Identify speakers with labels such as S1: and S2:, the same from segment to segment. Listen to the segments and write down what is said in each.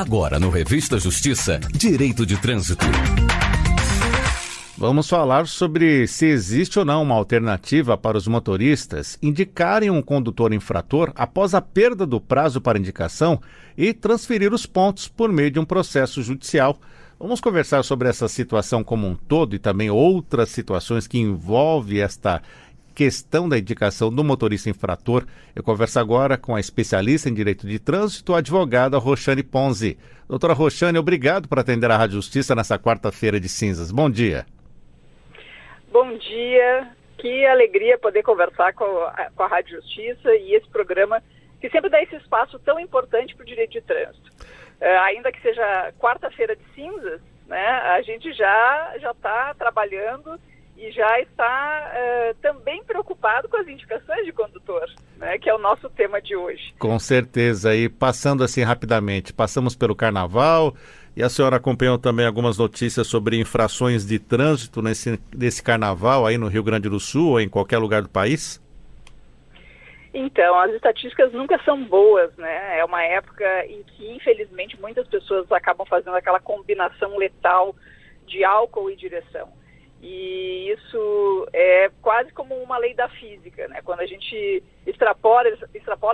S1: Agora no Revista Justiça, Direito de Trânsito.
S2: Vamos falar sobre se existe ou não uma alternativa para os motoristas indicarem um condutor infrator após a perda do prazo para indicação e transferir os pontos por meio de um processo judicial. Vamos conversar sobre essa situação como um todo e também outras situações que envolvem esta questão da indicação do motorista infrator. Eu converso agora com a especialista em direito de trânsito, a advogada Roxane Ponzi. Doutora Roxane, obrigado por atender a Rádio Justiça nessa quarta-feira de cinzas. Bom dia.
S3: Bom dia, que alegria poder conversar com a Rádio Justiça e esse programa que sempre dá esse espaço tão importante para o direito de trânsito. Ainda que seja quarta-feira de cinzas, né, a gente já está trabalhando e já está também preocupado com as indicações de condutor, né, que é o nosso tema de hoje.
S2: Com certeza, e passando assim rapidamente, passamos pelo Carnaval e a senhora acompanhou também algumas notícias sobre infrações de trânsito nesse Carnaval aí no Rio Grande do Sul ou em qualquer lugar do país?
S3: Então, as estatísticas nunca são boas, né? É uma época em que, infelizmente, muitas pessoas acabam fazendo aquela combinação letal de álcool e direção. E isso é quase como uma lei da física, né? Quando a gente extrapola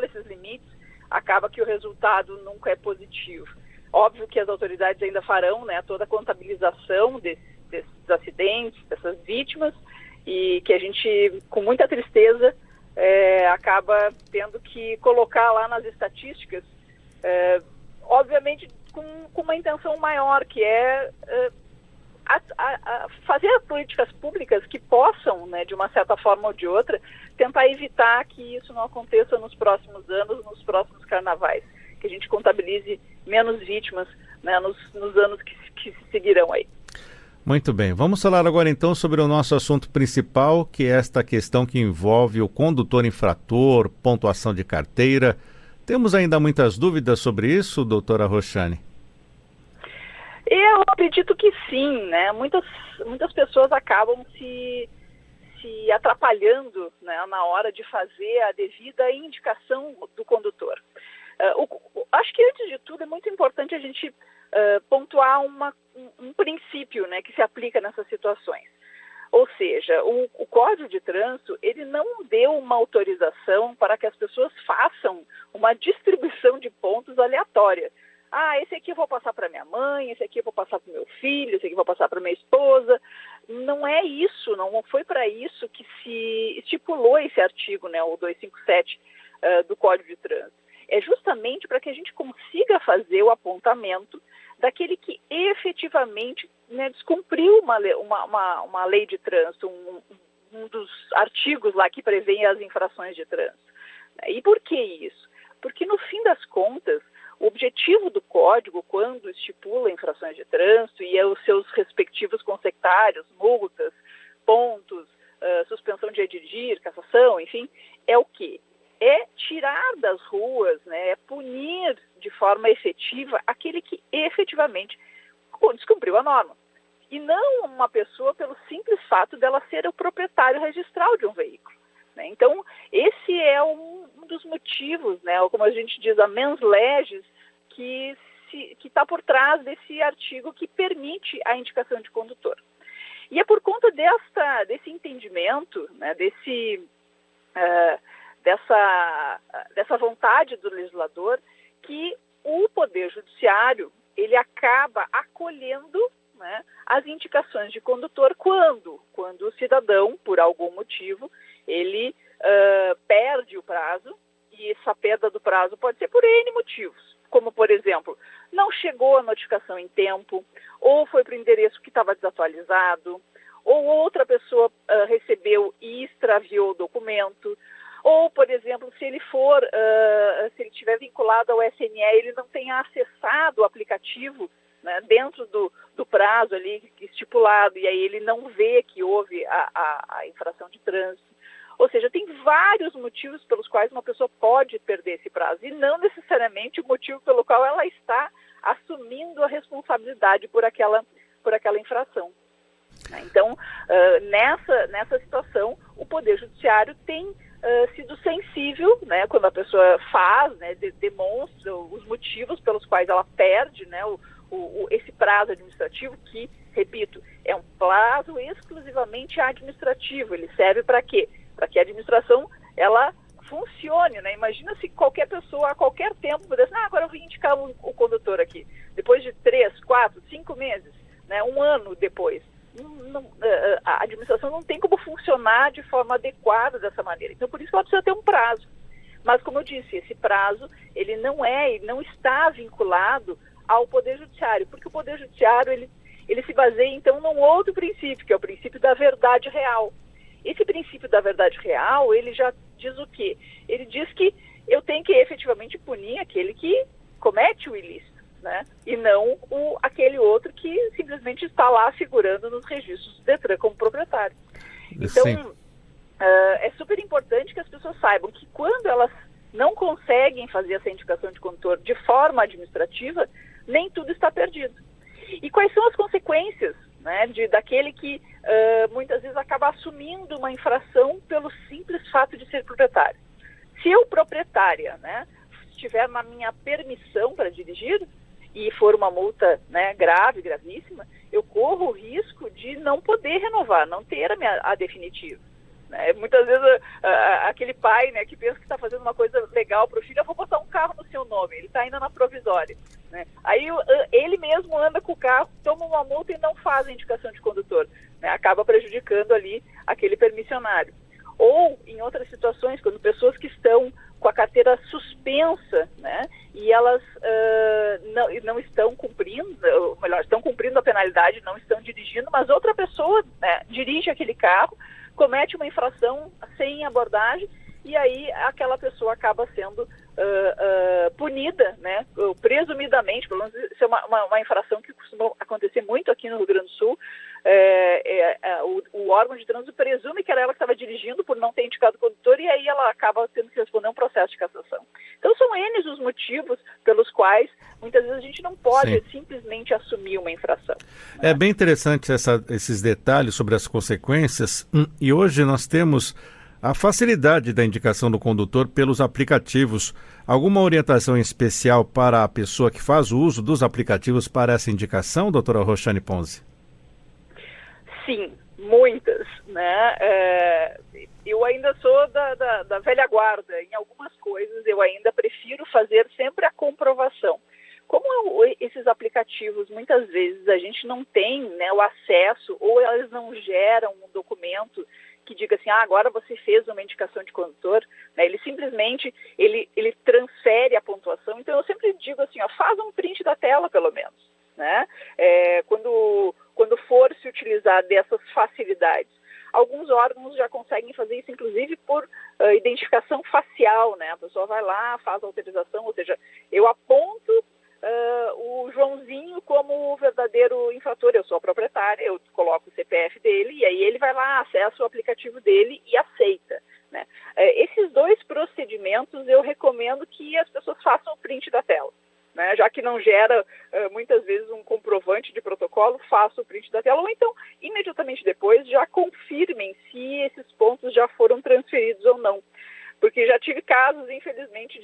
S3: esses limites, acaba que o resultado nunca é positivo. Óbvio que as autoridades ainda farão, né, toda a contabilização desses acidentes, dessas vítimas, e que a gente, com muita tristeza, acaba tendo que colocar lá nas estatísticas, obviamente com uma intenção maior, que é fazer políticas públicas que possam, né, de uma certa forma ou de outra, tentar evitar que isso não aconteça nos próximos anos, nos próximos carnavais, que a gente contabilize menos vítimas, né, nos anos que se seguirão aí.
S2: Muito bem, vamos falar agora então sobre o nosso assunto principal, que é esta questão que envolve o condutor infrator, pontuação de carteira. Temos ainda muitas dúvidas sobre isso, doutora Roxane?
S3: Eu acredito que sim, né? Muitas pessoas acabam se atrapalhando, né, na hora de fazer a devida indicação do condutor. Acho que, antes de tudo, é muito importante a gente pontuar um princípio, né, que se aplica nessas situações. Ou seja, o Código de Trânsito, ele não deu uma autorização para que as pessoas façam uma distribuição de pontos aleatória. Esse aqui eu vou passar para minha mãe, esse aqui eu vou passar para o meu filho, esse aqui eu vou passar para minha esposa. Não é isso, não foi para isso que se estipulou esse artigo, né, o 257 do Código de Trânsito. É justamente para que a gente consiga fazer o apontamento daquele que efetivamente, né, descumpriu uma lei de trânsito, um dos artigos lá que prevê as infrações de trânsito. E por que isso? Porque, no fim das contas, o objetivo do Código, quando estipula infrações de trânsito e os seus respectivos consectários, multas, pontos, suspensão de dirigir, cassação, enfim, é o quê? É tirar das ruas, né, é punir de forma efetiva aquele que efetivamente descumpriu a norma. E não uma pessoa pelo simples fato dela ser o proprietário registral de um veículo, né? Então, esse é um dos motivos, né, ou como a gente diz, a mens legis, que está por trás desse artigo que permite a indicação de condutor. E é por conta desse entendimento, né, dessa vontade do legislador, que o Poder Judiciário ele acaba acolhendo, né, as indicações de condutor quando o cidadão, por algum motivo, ele perde o prazo, e essa perda do prazo pode ser por N motivos, como, por exemplo, não chegou a notificação em tempo, ou foi para o endereço que estava desatualizado, ou outra pessoa recebeu e extraviou o documento, ou, por exemplo, se ele estiver vinculado ao SNE, ele não tenha acessado o aplicativo, né, dentro do prazo ali estipulado, e aí ele não vê que houve a infração de trânsito. Ou seja, tem vários motivos pelos quais uma pessoa pode perder esse prazo, e não necessariamente o motivo pelo qual ela está assumindo a responsabilidade por aquela infração. Então, nessa situação, o Poder Judiciário tem sido sensível, né, quando a pessoa faz, né, demonstra os motivos pelos quais ela perde, né, esse prazo administrativo, que, repito, é um prazo exclusivamente administrativo. Ele serve para quê? Para que a administração ela funcione, né? Imagina se qualquer pessoa a qualquer tempo pudesse, agora eu vim indicar o condutor aqui, depois de 3, 4, 5 meses, né, um ano depois. A administração não tem como funcionar de forma adequada dessa maneira. Então, por isso que ela precisa ter um prazo. Mas, como eu disse, esse prazo, ele não está vinculado ao Poder Judiciário, porque o Poder Judiciário, ele se baseia, então, num outro princípio, que é o princípio da verdade real. Esse princípio da verdade real, ele já diz o quê? Ele diz que eu tenho que efetivamente punir aquele que comete o ilícito, né? E não aquele outro que simplesmente está lá figurando nos registros do Detran como proprietário. Então, é super importante que as pessoas saibam que quando elas não conseguem fazer essa indicação de condutor de forma administrativa, nem tudo está perdido. E quais são as consequências, né, daquele que muitas vezes acaba assumindo uma infração pelo simples fato de ser proprietário? Se eu, proprietária, né, estiver na minha permissão para dirigir e for uma multa, né, grave, gravíssima, eu corro o risco de não poder renovar, não ter a definitiva. Né? Muitas vezes aquele pai, né, que pensa que está fazendo uma coisa legal para o filho, eu vou botar um carro no seu nome, ele está ainda na provisória. Né? Aí ele mesmo anda com o carro, toma uma multa e não faz a indicação de condutor. Né? Acaba prejudicando ali aquele permissionário. Ou, em outras situações, quando pessoas que estão com a carteira suspensa, né, e elas não estão cumprindo, ou melhor, estão cumprindo a penalidade, não estão dirigindo, mas outra pessoa, né, dirige aquele carro, comete uma infração sem abordagem, e aí aquela pessoa acaba sendo punida, né, presumidamente, pelo menos isso é uma infração que costuma acontecer muito aqui no Rio Grande do Sul. O órgão de trânsito presume que era ela que estava dirigindo por não ter indicado o condutor, e aí ela acaba tendo que responder um processo de cassação. Então são N os motivos pelos quais muitas vezes a gente não pode simplesmente assumir uma infração.
S2: É bem interessante esses detalhes sobre as consequências, e hoje nós temos a facilidade da indicação do condutor pelos aplicativos. Alguma orientação especial para a pessoa que faz o uso dos aplicativos para essa indicação, doutora Roxane Ponzi?
S3: Sim, muitas, né? Eu ainda sou da velha guarda. Em algumas coisas eu ainda prefiro fazer sempre a comprovação. Como esses aplicativos, muitas vezes a gente não tem, né, o acesso, ou eles não geram um documento que diga assim, agora você fez uma indicação de condutor, né? Ele simplesmente, ele transfere a pontuação. Então eu sempre digo assim, faz um print da tela pelo menos, né? Quando for se utilizar dessas facilidades. Alguns órgãos já conseguem fazer isso, inclusive por identificação facial, né? A pessoa vai lá, faz a autorização, ou seja, eu aponto o Joãozinho como o verdadeiro infrator, eu sou a proprietária, eu coloco o CPF dele, e aí ele vai lá, acessa o aplicativo dele e aceita. Né? Esses dois procedimentos eu recomendo que as pessoas façam o print da tela. Né? Já que não gera muitas vezes um comprovante de protocolo, faça o print da tela, ou então, imediatamente depois, já confirmem se esses pontos já foram transferidos ou não. Porque já tive casos, infelizmente,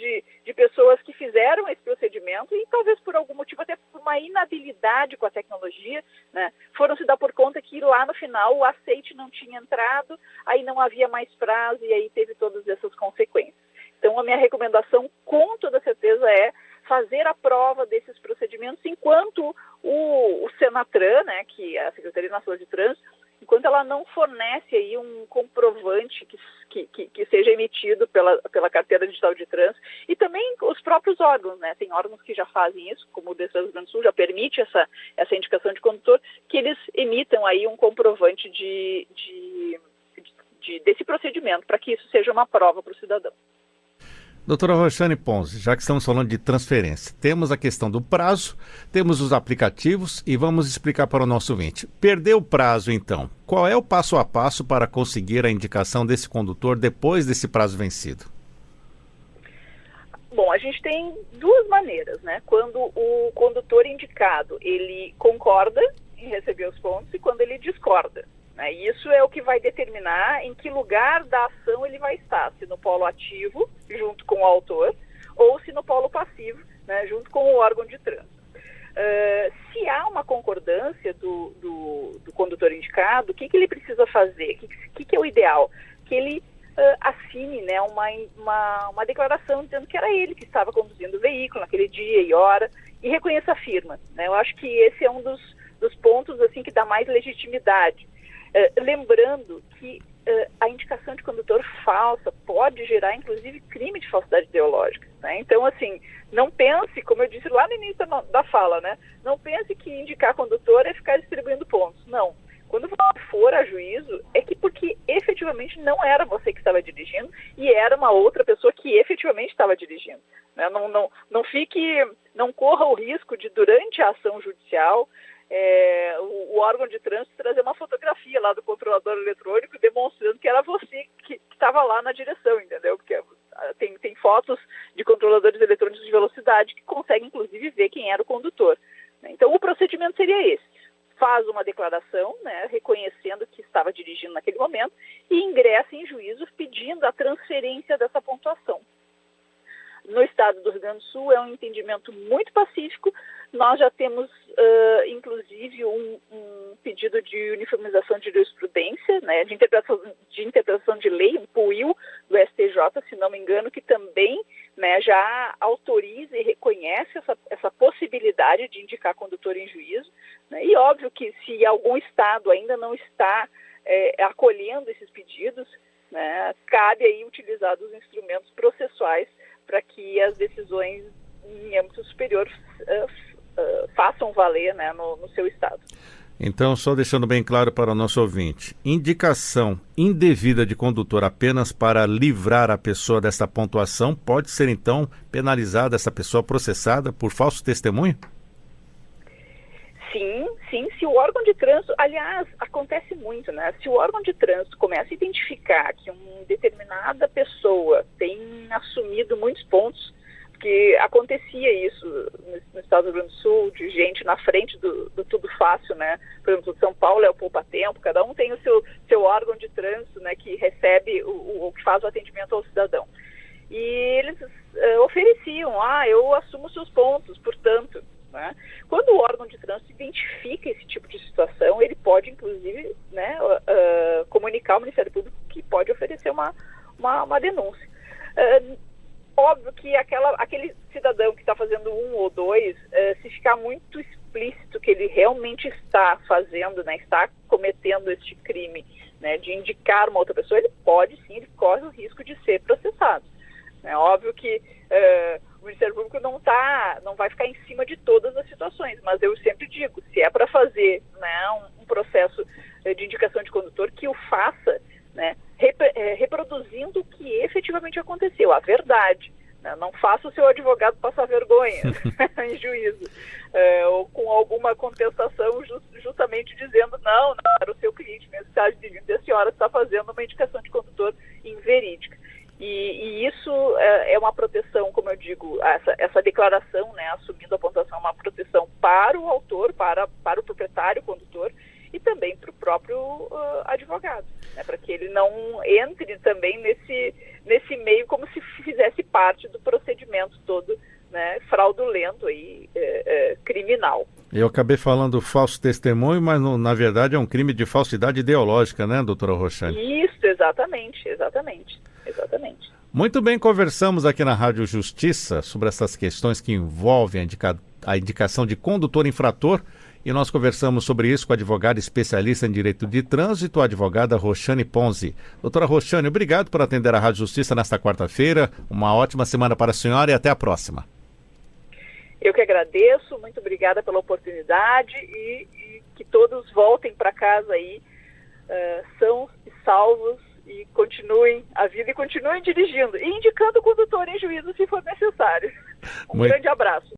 S3: de pessoas que fizeram esse procedimento e talvez por algum motivo, até por uma inabilidade com a tecnologia, né, foram se dar por conta que lá no final o aceite não tinha entrado, aí não havia mais prazo e aí teve todas essas consequências. Então a minha recomendação, com toda certeza, é fazer a prova desses procedimentos enquanto o Senatran, né, que é a Secretaria Nacional de Trânsito, enquanto ela não fornece aí um comprovante que seja emitido pela carteira digital de trânsito, e também os próprios órgãos, né? Tem órgãos que já fazem isso, como o Detran do Rio Grande do Sul já permite essa indicação de condutor, que eles emitam aí um comprovante desse procedimento, para que isso seja uma prova para o cidadão.
S2: Doutora Roxane Ponzi, já que estamos falando de transferência, temos a questão do prazo, temos os aplicativos e vamos explicar para o nosso ouvinte. Perdeu o prazo, então. Qual é o passo a passo para conseguir a indicação desse condutor depois desse prazo vencido?
S3: Bom, a gente tem duas maneiras, né? Quando o condutor indicado, ele concorda em receber os pontos e quando ele discorda. né? E isso é o que vai determinar em que lugar da ação ele vai estar, se no polo ativo, junto com o autor, ou se no polo passivo, né, junto com o órgão de trânsito. Se há uma concordância do condutor indicado, o que ele precisa fazer? O que é o ideal? Que ele assine, né, uma declaração dizendo que era ele que estava conduzindo o veículo naquele dia e hora e reconheça a firma, né? Eu acho que esse é um dos pontos assim, que dá mais legitimidade. Lembrando que a indicação de condutor falsa pode gerar, inclusive, crime de falsidade ideológica, né? Então, assim, não pense, como eu disse lá no início da fala, né? Não pense que indicar condutor é ficar distribuindo pontos. Não. Quando você for a juízo, é que porque efetivamente não era você que estava dirigindo e era uma outra pessoa que efetivamente estava dirigindo, né? Não corra o risco de, durante a ação judicial, o órgão de trânsito trazer uma fotografia lá do controlador eletrônico demonstrando que era você que estava lá na direção, entendeu? Porque tem fotos de controladores eletrônicos de velocidade que conseguem, inclusive, ver quem era o condutor, né? Então, o procedimento seria esse. Faz uma declaração, né, reconhecendo que estava dirigindo naquele momento e ingressa em juízo pedindo a transferência dessa pontuação. No estado do Rio Grande do Sul é um entendimento muito pacífico. Nós já temos, inclusive, um pedido de uniformização de jurisprudência, né, de interpretação de lei, um PUIL do STJ, se não me engano, que também, né, já autoriza e reconhece essa possibilidade de indicar condutor em juízo, né? E óbvio que se algum estado ainda não está acolhendo esses pedidos, né, cabe aí utilizar os instrumentos processuais para que as decisões em âmbito superior façam valer, né, no seu estado.
S2: Então, só deixando bem claro para o nosso ouvinte, indicação indevida de condutor apenas para livrar a pessoa dessa pontuação pode ser, então, penalizada essa pessoa processada por falso testemunho?
S3: Sim, se o órgão de trânsito, aliás, acontece muito, né? Se o órgão de trânsito começa a identificar que uma determinada pessoa tem assumido muitos pontos, porque acontecia isso no estado do Rio Grande do Sul, de gente na frente do Tudo Fácil, né? Por exemplo, São Paulo é o poupa-tempo, cada um tem o seu órgão de trânsito, né, que recebe o que faz o atendimento ao cidadão. E eles ofereciam, eu assumo seus pontos, portanto, né? Quando o órgão de trânsito identifica esse tipo de situação, ele pode, inclusive, né, comunicar ao Ministério Público que pode oferecer uma denúncia. Óbvio que aquele cidadão que está fazendo 1 ou 2, se ficar muito explícito que ele realmente está fazendo, né, está cometendo este crime, né, de indicar uma outra pessoa, ele corre o risco de ser processado. É óbvio que o Ministério Público não vai ficar em cima de todas as situações, mas eu sempre digo, se é para fazer, né, um processo de indicação de condutor, que o faça, né, reproduzindo o que efetivamente aconteceu, a verdade, né? Não faça o seu advogado passar vergonha em juízo, ou com alguma contestação justamente dizendo não, era o seu cliente mesmo que está dirigindo e a senhora está fazendo uma indicação de condutor inverídica. E isso é uma proteção, como eu digo, essa declaração, né, assumindo a pontuação, uma proteção para o autor, para o proprietário, o condutor, e também para o próprio advogado, né, para que ele não entre também nesse meio como se fizesse parte do procedimento todo, né, fraudulento e criminal.
S2: Eu acabei falando falso testemunho, mas na verdade é um crime de falsidade ideológica, né, doutora Roxane?
S3: Isso, exatamente.
S2: Muito bem, conversamos aqui na Rádio Justiça sobre essas questões que envolvem a indicação de condutor infrator, e nós conversamos sobre isso com a advogada especialista em direito de trânsito, a advogada Roxane Ponzi. Doutora Roxane, obrigado por atender a Rádio Justiça nesta quarta-feira. Uma ótima semana para a senhora e até a próxima.
S3: Eu que agradeço, muito obrigada pela oportunidade e que todos voltem para casa aí, sãos e salvos, e continuem a vida e continuem dirigindo, e indicando o condutor em juízo se for necessário. Um grande abraço.